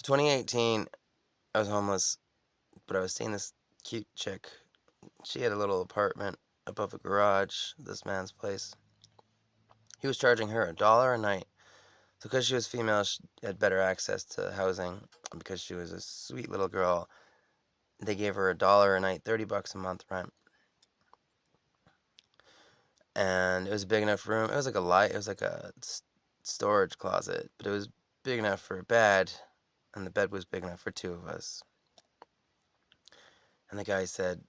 2018, I was homeless, but I was seeing this cute chick. She had a little apartment above a garage, this man's place. He was charging her $1 a night. So because she was female, she had better access to housing. And because she was a sweet little girl, they gave her $1 a night, $30 a month rent. And it was a big enough room. It was like a storage closet, but it was big enough for a bed, and the bed was big enough for two of us. And the guy said,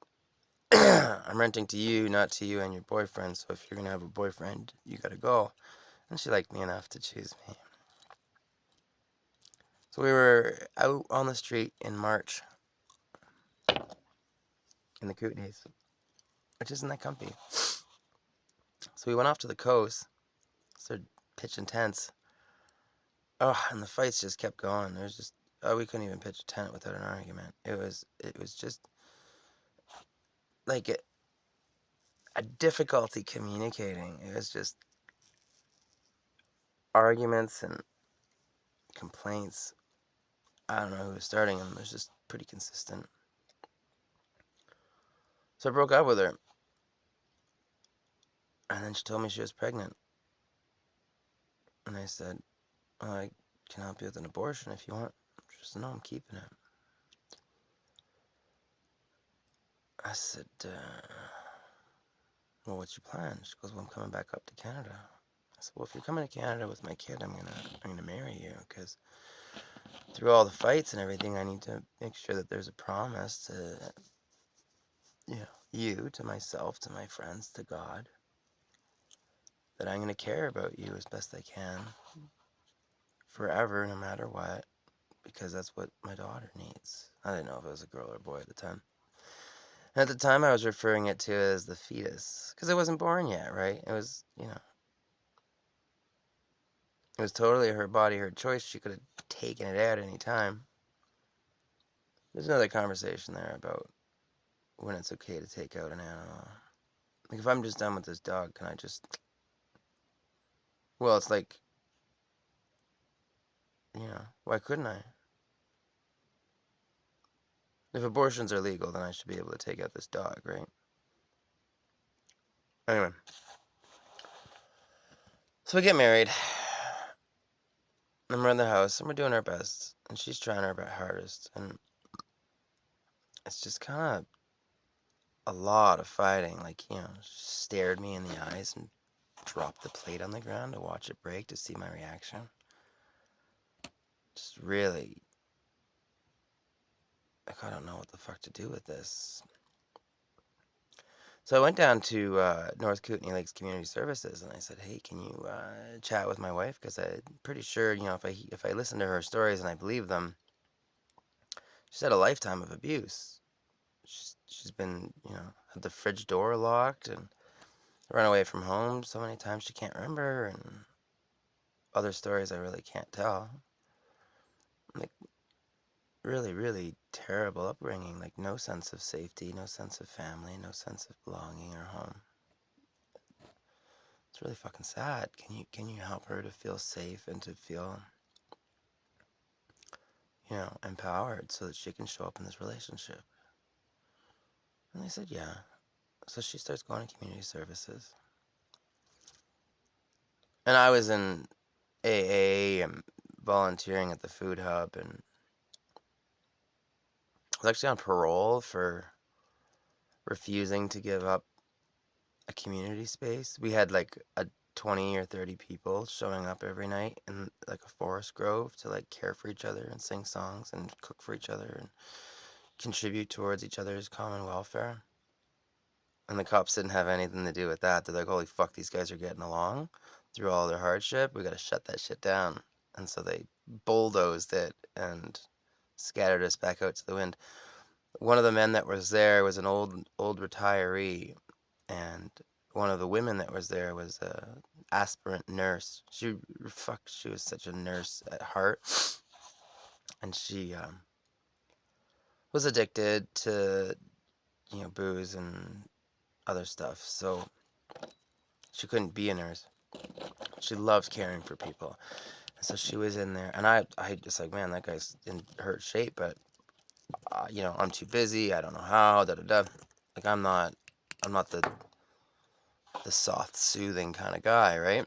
I'm renting to you, not to you and your boyfriend, so if you're gonna have a boyfriend, you gotta go. And she liked me enough to choose me. So we were out on the street in March in the Kootenays, which isn't that comfy. So we went off to the coast, started pitching tents. Oh, and the fights just kept going. We couldn't even pitch a tent without an argument. It was just like a difficulty communicating. It was just arguments and complaints. I don't know who was starting them. It was just pretty consistent. So I broke up with her. And then she told me she was pregnant. And I said, well, I can help you with an abortion if you want. She said, no, I'm keeping it. I said, well, what's your plan? She goes, well, I'm coming back up to Canada. I said, well, if you're coming to Canada with my kid, I'm gonna marry you, because through all the fights and everything, I need to make sure that there's a promise to, you, to myself, to my friends, to God, that I'm gonna care about you as best I can, forever, no matter what, because that's what my daughter needs. I didn't know if it was a girl or a boy at the time. And at the time, I was referring it to as the fetus, because it wasn't born yet, right? It was, it was totally her body, her choice. She could have taken it out any time. There's another conversation there about when it's okay to take out an animal. Like, if I'm just done with this dog, can I just... Well, it's like, why couldn't I? If abortions are legal, then I should be able to take out this dog, right? Anyway. So we get married. And we're in the house, and we're doing our best. And she's trying her hardest. And it's just kind of a lot of fighting. Like, she stared me in the eyes and dropped the plate on the ground to watch it break to see my reaction. Just really, like, I don't know what the fuck to do with this. So I went down to North Kootenay Lakes Community Services, and I said, hey, can you chat with my wife? Because I'm pretty sure, if I listen to her stories and I believe them, she's had a lifetime of abuse. She's been, had the fridge door locked and run away from home so many times she can't remember, and other stories I really can't tell. Like, really, really terrible upbringing. Like, no sense of safety, no sense of family, no sense of belonging or home. It's really fucking sad. Can you help her to feel safe and to feel, empowered so that she can show up in this relationship? And they said, yeah. So she starts going to community services. And I was in AA and volunteering at the food hub, and I was actually on parole for refusing to give up a community space. We had like a 20 or 30 people showing up every night in like a forest grove to like care for each other and sing songs and cook for each other and contribute towards each other's common welfare. And the cops didn't have anything to do with that. They're like, holy fuck, these guys are getting along through all their hardship. We gotta shut that shit down. And so they bulldozed it and scattered us back out to the wind. One of the men that was there was an old retiree, and one of the women that was there was a aspirant nurse. She was such a nurse at heart, and she was addicted to booze and other stuff, so she couldn't be a nurse. She loved caring for people. So she was in there, and I just like, man, that guy's in hurt shape, but I'm too busy. I don't know how. Da da da. Like I'm not the soft, soothing kind of guy, right?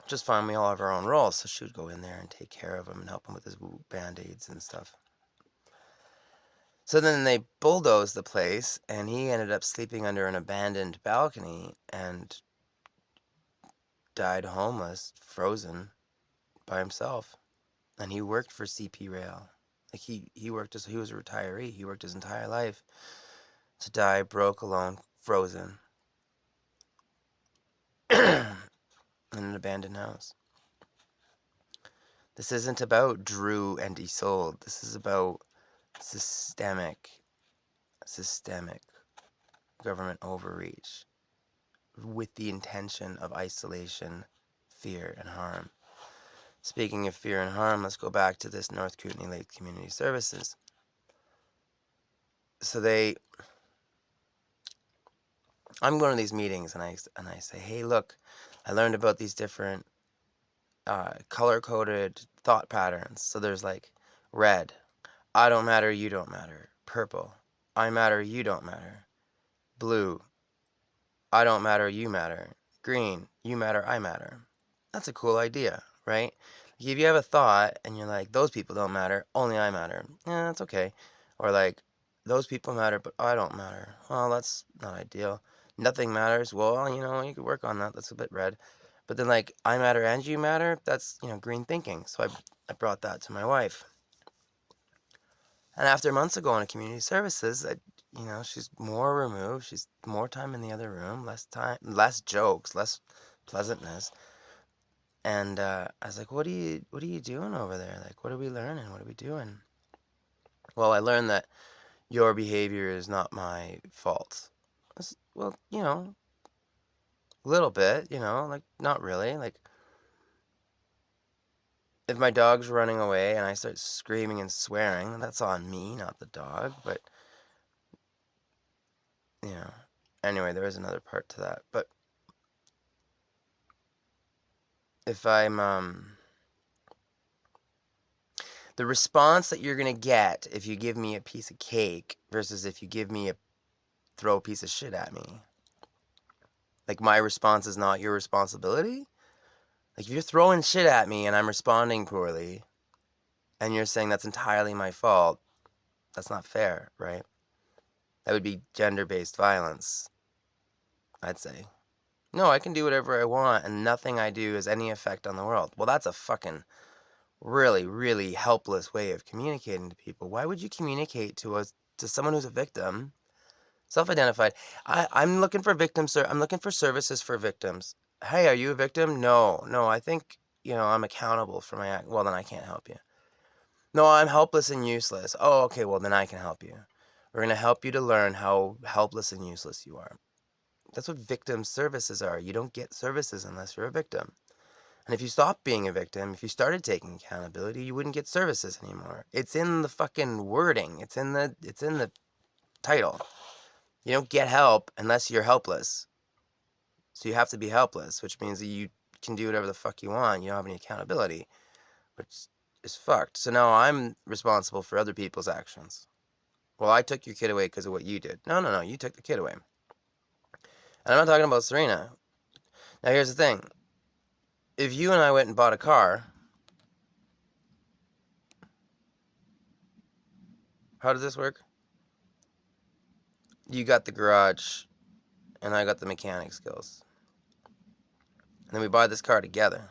Just fine. We all have our own roles, so she would go in there and take care of him and help him with his band-aids and stuff. So then they bulldozed the place, and he ended up sleeping under an abandoned balcony and died homeless, frozen by himself. And he worked for CP Rail. Like he worked he was a retiree. He worked his entire life to die broke, alone, frozen in an abandoned house. This isn't about Drew and Isolde. This is about systemic government overreach with the intention of isolation, fear, and harm. Speaking of fear and harm, let's go back to this North Kootenay Lake Community Services. So I'm going to these meetings and I say, hey, look, I learned about these different color-coded thought patterns. So there's like red, I don't matter, you don't matter. Purple, I matter, you don't matter. Blue, I don't matter, you matter. Green, you matter, I matter. That's a cool idea, right? If you have a thought and you're like, those people don't matter, only I matter. Yeah, that's okay. Or like, those people matter, but I don't matter. Well, that's not ideal. Nothing matters. Well, you could work on that. That's a bit red. But then like, I matter and you matter, that's, green thinking. So I brought that to my wife. And after months of going to community services, she's more removed. She's more time in the other room, less time, less jokes, less pleasantness. And I was like, what are you doing over there? Like, what are we learning? What are we doing? Well, I learned that your behavior is not my fault. Well, a little bit, like not really. Like if my dog's running away and I start screaming and swearing, that's on me, not the dog. But, anyway, there is another part to that. But if I'm, the response that you're going to get if you give me a piece of cake versus if you throw a piece of shit at me. Like, my response is not your responsibility. Like, if you're throwing shit at me and I'm responding poorly, and you're saying that's entirely my fault, that's not fair, right? That would be gender-based violence, I'd say. No, I can do whatever I want, and nothing I do has any effect on the world. Well, that's a fucking really, really helpless way of communicating to people. Why would you communicate to someone who's a victim, self-identified? I'm looking for victims, sir. I'm looking for services for victims. Hey, are you a victim? No, I think, I'm accountable for my act. Well, then I can't help you. No, I'm helpless and useless. Oh, okay, well, then I can help you. We're going to help you to learn how helpless and useless you are. That's what victim services are. You don't get services unless you're a victim. And if you stopped being a victim, if you started taking accountability, you wouldn't get services anymore. It's in the fucking wording. It's in the title. You don't get help unless you're helpless. So you have to be helpless, which means that you can do whatever the fuck you want. You don't have any accountability, which is fucked. So now I'm responsible for other people's actions. Well, I took your kid away because of what you did. No, you took the kid away. And I'm not talking about Serena. Now here's the thing. If you and I went and bought a car, how does this work? You got the garage, and I got the mechanic skills. And then we buy this car together.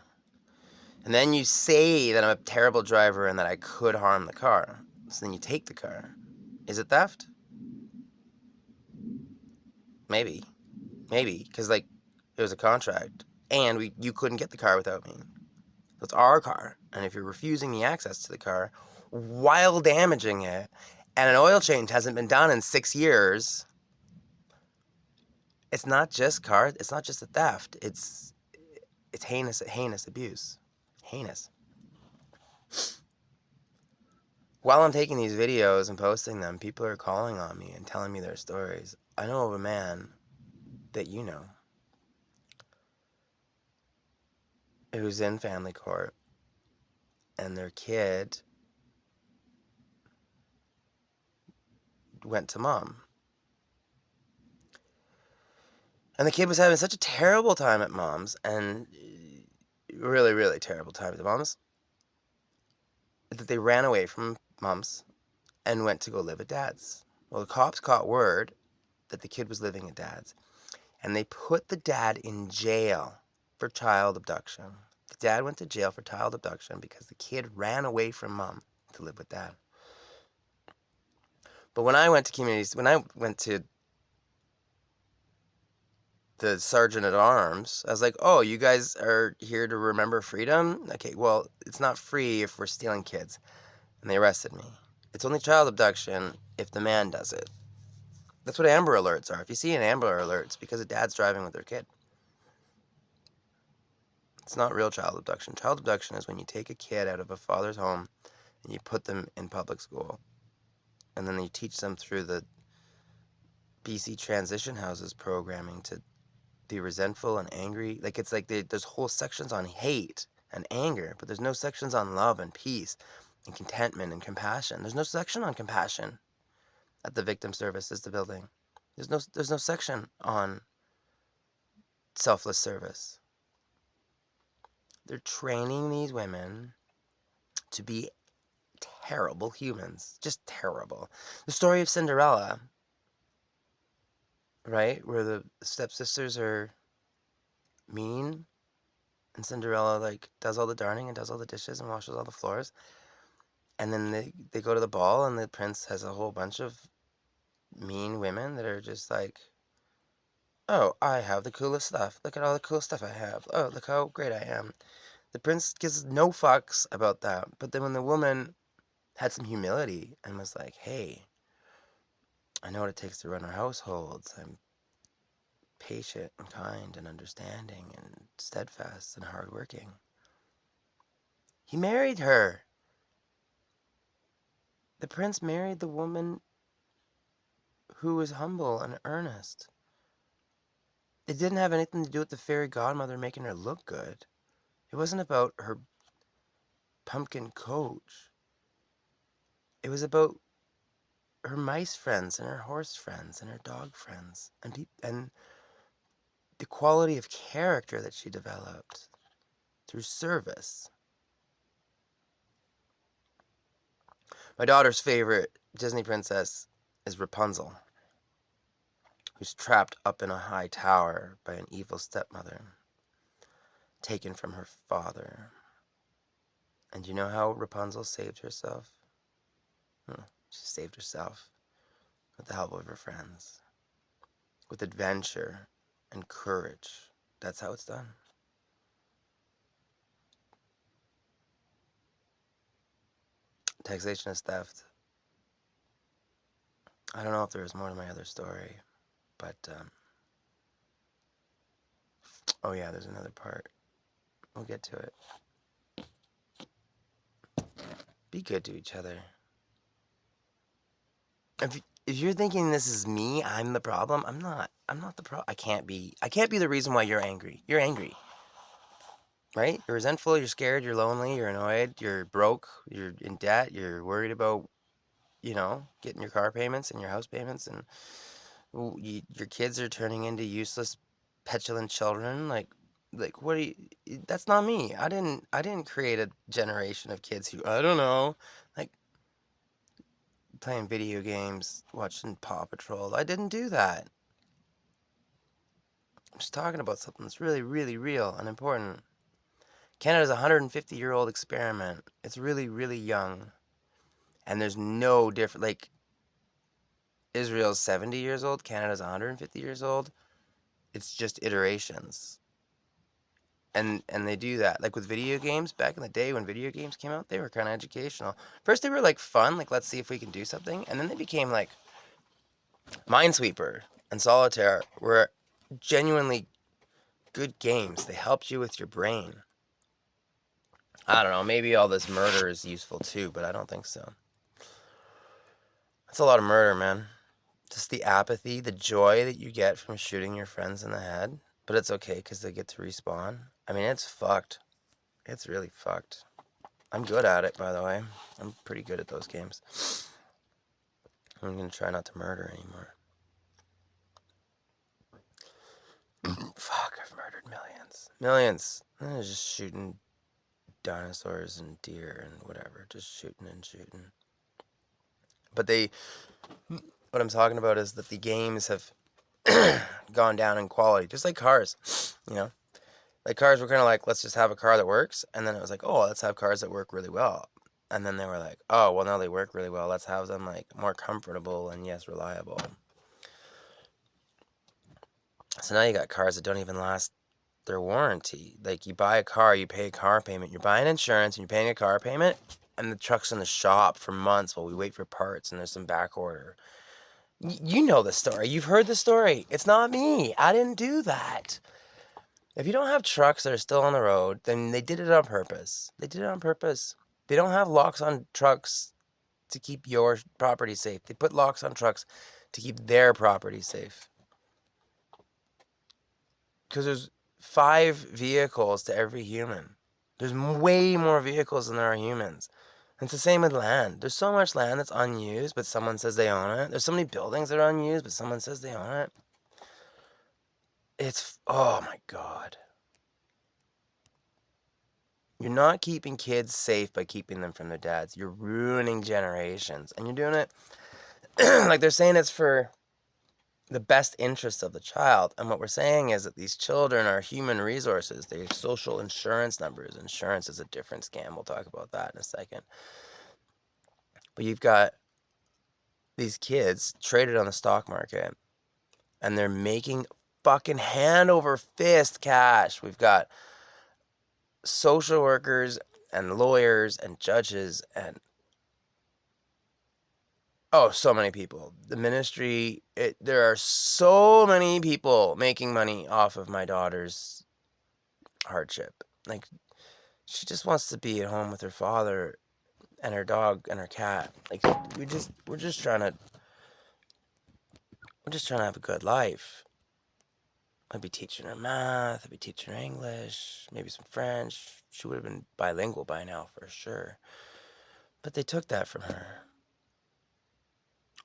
And then you say that I'm a terrible driver and that I could harm the car. So then you take the car. Is it theft? Maybe. Because, it was a contract. And you couldn't get the car without me. So it's our car. And if you're refusing me access to the car while damaging it, and an oil change hasn't been done in 6 years, it's not just it's not just a theft. It's heinous abuse. Heinous. While I'm taking these videos and posting them, people are calling on me and telling me their stories. I know of a man that you know who's in family court and their kid went to mom. And the kid was having such a terrible time at mom's, and really, really terrible time at mom's, that they ran away from mom's and went to go live at dad's. Well, the cops caught word that the kid was living at dad's, and they put the dad in jail for child abduction. The dad went to jail for child abduction because the kid ran away from mom to live with dad. But when I went to the sergeant at arms, I was like, oh, you guys are here to remember freedom? Okay, well, it's not free if we're stealing kids. And they arrested me. It's only child abduction if the man does it. That's what Amber Alerts are. If you see an Amber Alert, it's because a dad's driving with their kid. It's not real child abduction. Child abduction is when you take a kid out of a father's home and you put them in public school. And then you teach them through the BC Transition Houses programming to be resentful and angry. Like, it's like there's whole sections on hate and anger, but there's no sections on love and peace and contentment and compassion. There's no section on compassion at the victim services, the building. There's no section on selfless service. They're training these women to be terrible humans. Just terrible. The story of Cinderella, right? Where the stepsisters are mean, and Cinderella, like, does all the darning and does all the dishes and washes all the floors. And then they go to the ball, and the prince has a whole bunch of mean women that are just like, oh, I have the coolest stuff. Look at all the cool stuff I have. Oh, look how great I am. The prince gives no fucks about that. But then when the woman had some humility and was like, hey, I know what it takes to run our households. I'm patient and kind and understanding and steadfast and hardworking. He married her. The prince married the woman who was humble and earnest. It didn't have anything to do with the fairy godmother making her look good. It wasn't about her pumpkin coach. It was about her mice friends and her horse friends and her dog friends and the quality of character that she developed through service. My daughter's favorite Disney princess is Rapunzel, who's trapped up in a high tower by an evil stepmother, taken from her father. And you know how Rapunzel saved herself? She saved herself with the help of her friends, with adventure and courage. That's how it's done. Taxation is theft. I don't know if there is more to my other story, but oh yeah, there's another part. We'll get to it. Be good to each other. If you're thinking this is me, I'm the problem, I'm not the problem. I can't be the reason why you're angry. You're angry. Right? You're resentful, you're scared, you're lonely, you're annoyed, you're broke, you're in debt, you're worried about, getting your car payments and your house payments, and your kids are turning into useless, petulant children. Like what do you? That's not me. I didn't create a generation of kids who, I don't know, like playing video games, watching Paw Patrol. I didn't do that. I'm just talking about something that's really, really real and important. Canada's a 150-year-old experiment. It's really, really young. And there's no different, like, Israel's 70 years old, Canada's 150 years old. It's just iterations. And they do that. Like with video games, back in the day when video games came out, they were kind of educational. First they were like fun, like let's see if we can do something. And then they became like Minesweeper and Solitaire were genuinely good games. They helped you with your brain. I don't know, maybe all this murder is useful too, but I don't think so. That's a lot of murder, man. Just the apathy, the joy that you get from shooting your friends in the head. But it's okay because they get to respawn. I mean, it's fucked. It's really fucked. I'm good at it, by the way. I'm pretty good at those games. I'm gonna try not to murder anymore. Fuck, I've murdered millions. Millions. Just shooting dinosaurs and deer and whatever. Just shooting and shooting. But what I'm talking about is that the games have gone down in quality, just like cars, you know? Like cars were kind of like, let's just have a car that works. And then it was like, oh, let's have cars that work really well. And then they were like, oh, well, now they work really well. Let's have them like more comfortable and yes, reliable. So now you got cars that don't even last their warranty. Like you buy a car, you pay a car payment. You're buying insurance and you're paying a car payment. And the truck's in the shop for months while we wait for parts and there's some back order. You know the story. You've heard the story. It's not me. I didn't do that. If you don't have trucks that are still on the road, then they did it on purpose. They did it on purpose. They don't have locks on trucks to keep your property safe. They put locks on trucks to keep their property safe. Because there's 5 vehicles to every human. There's way more vehicles than there are humans. And it's the same with land. There's so much land that's unused, but someone says they own it. There's so many buildings that are unused, but someone says they own it. It's, oh my God. You're not keeping kids safe by keeping them from their dads. You're ruining generations. And you're doing it like they're saying it's for the best interests of the child. And what we're saying is that these children are human resources. They have social insurance numbers. Insurance is a different scam. We'll talk about that in a second. But you've got these kids traded on the stock market and they're making fucking hand over fist cash. We've got social workers and lawyers and judges and so many people. The ministry, there are so many people making money off of my daughter's hardship. Like, she just wants to be at home with her father and her dog and her cat. Like, we're just trying to have a good life. I'd be teaching her math, I'd be teaching her English, maybe some French. She would have been bilingual by now for sure. But they took that from her.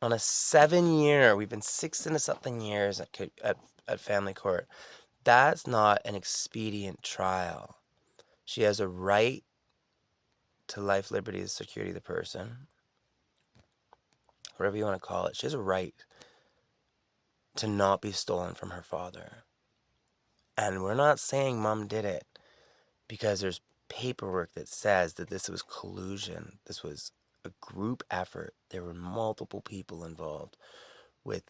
On a 7-year, we've been 6 into something years at family court. That's not an expedient trial. She has a right to life, liberty, and security of the person. Whatever you want to call it. She has a right to not be stolen from her father. And we're not saying mom did it because there's paperwork that says that this was collusion. This was a group effort. There were multiple people involved with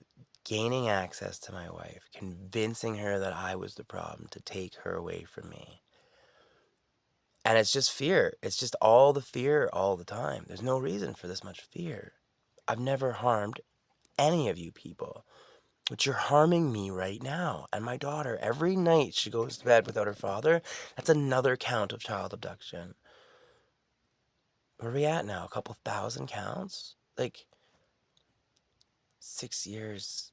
gaining access to my wife, convincing her that I was the problem to take her away from me. And it's just fear. It's just all the fear all the time. There's no reason for this much fear. I've never harmed any of you people, but you're harming me right now. And my daughter, every night she goes to bed without her father, that's another count of child abduction. Where are we at now? A couple thousand counts? Like, 6 years.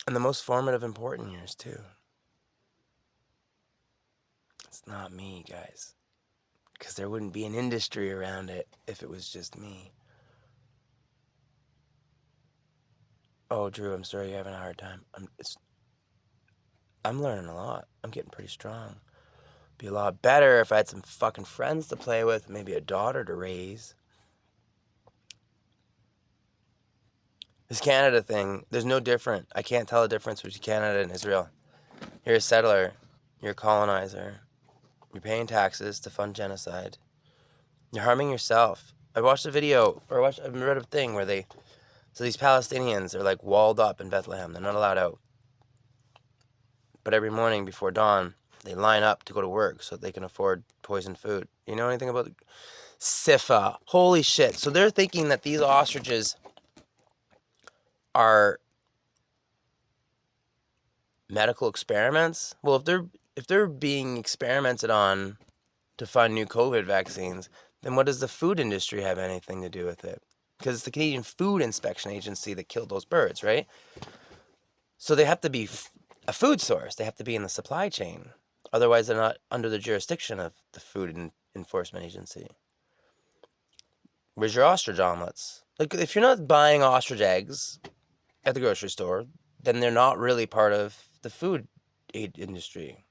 And the most formative, important years, too. It's not me, guys. Because there wouldn't be an industry around it if it was just me. Oh, Drew, I'm sorry you're having a hard time. I'm learning a lot. I'm getting pretty strong. Be a lot better if I had some fucking friends to play with, maybe a daughter to raise. This Canada thing, there's no different. I can't tell the difference between Canada and Israel. You're a settler. You're a colonizer. You're paying taxes to fund genocide. You're harming yourself. I watched a video, I read a thing where so these Palestinians are like walled up in Bethlehem. They're not allowed out. But every morning before dawn, they line up to go to work so that they can afford poisoned food. You know anything about SIFA? Holy shit. So they're thinking that these ostriches are medical experiments. Well, if they're being experimented on to find new COVID vaccines, then what does the food industry have anything to do with it? Because it's the Canadian Food Inspection Agency that killed those birds, right? So they have to be a food source. They have to be in the supply chain. Otherwise, they're not under the jurisdiction of the Food Enforcement Agency. Where's your ostrich omelets? Like, if you're not buying ostrich eggs at the grocery store, then they're not really part of the food industry.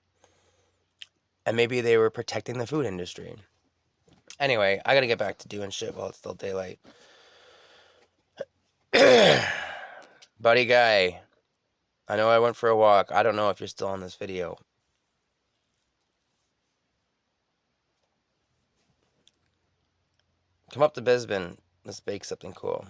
And maybe they were protecting the food industry. Anyway, I gotta get back to doing shit while it's still daylight. Buddy guy, I know I went for a walk. I don't know if you're still on this video. Come up to Bisbee. Let's bake something cool.